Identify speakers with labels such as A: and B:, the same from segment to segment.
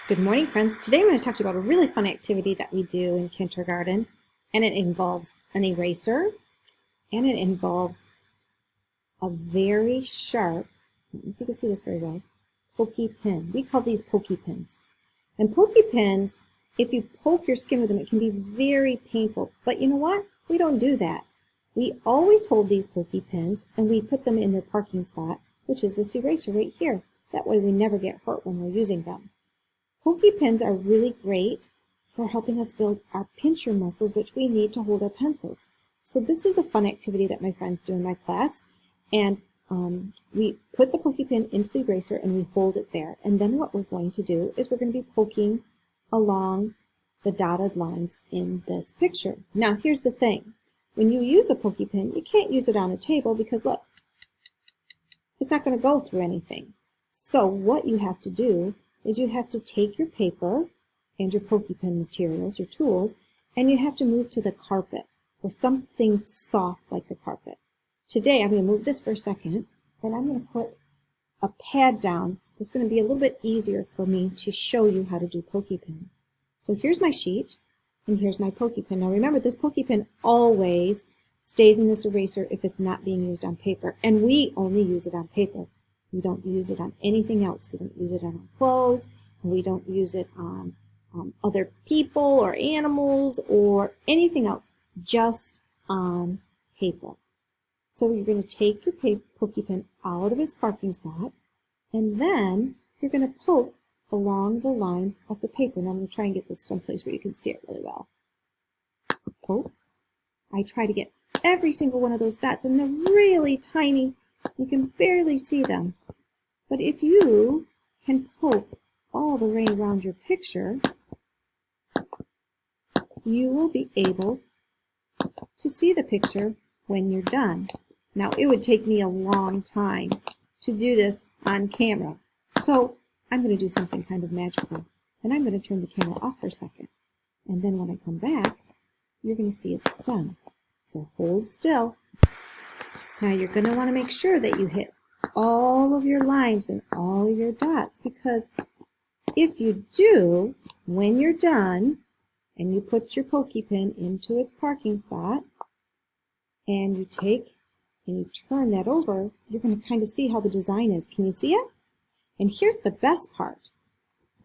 A: Good morning, friends. Today I'm going to talk to you about a really fun activity that we do in kindergarten, and it involves an eraser, and it involves a very sharp, I don't know if you can see this very well, pokey pin. We call these pokey pins. And pokey pins, if you poke your skin with them, it can be very painful. But you know what? We don't do that. We always hold these pokey pins, and we put them in their parking spot, which is this eraser right here. That way we never get hurt when we're using them. Pokey pins are really great for helping us build our pincher muscles, which we need to hold our pencils. So this is a fun activity that my friends do in my class. And we put the pokey pin into the eraser and we hold it there. And then what we're going to do is we're going to be poking along the dotted lines in this picture. Now here's the thing. When you use a pokey pin, you can't use it on a table because look, it's not going to go through anything. So what you have to do is you have to take your paper and your pokey pin materials, your tools, and you have to move to the carpet or something soft like the carpet. Today I'm going to move this for a second, and I'm going to put a pad down that's going to be a little bit easier for me to show you how to do pokey pin. So here's my sheet, and here's my pokey pin. Now remember, this pokey pin always stays in this eraser if it's not being used on paper, and we only use it on paper. We don't use it on anything else. We don't use it on our clothes, and we don't use it on other people or animals or anything else, just on paper. So you're going to take your pokey pin out of its parking spot, and then you're going to poke along the lines of the paper. Now I'm going to try and get this someplace where you can see it really well. Poke. I try to get every single one of those dots, and they're really tiny. You can barely see them. But if you can poke all the way around your picture, you will be able to see the picture when you're done. Now, it would take me a long time to do this on camera. So I'm going to do something kind of magical. And I'm going to turn the camera off for a second. And then when I come back, you're going to see it's done. So hold still. Now you're going to want to make sure that you hit all of your lines and all of your dots, because if you do, when you're done and you put your pokey pin into its parking spot and you take and you turn that over, you're going to kind of see how the design is. Can you see it? And here's the best part.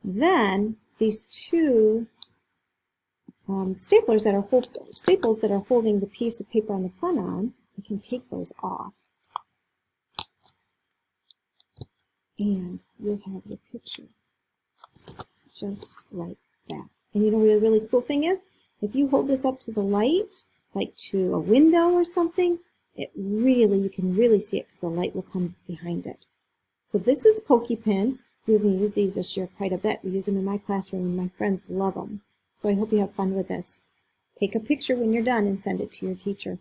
A: Then these two staples that are holding the piece of paper on the front on, you can take those off, and you'll have your picture just like that. And you know what a really cool thing is? If you hold this up to the light, like to a window or something, you can really see it because the light will come behind it. So this is pokey pins. We're going to use these this year quite a bit. We use them in my classroom and my friends love them. So I hope you have fun with this. Take a picture when you're done and send it to your teacher.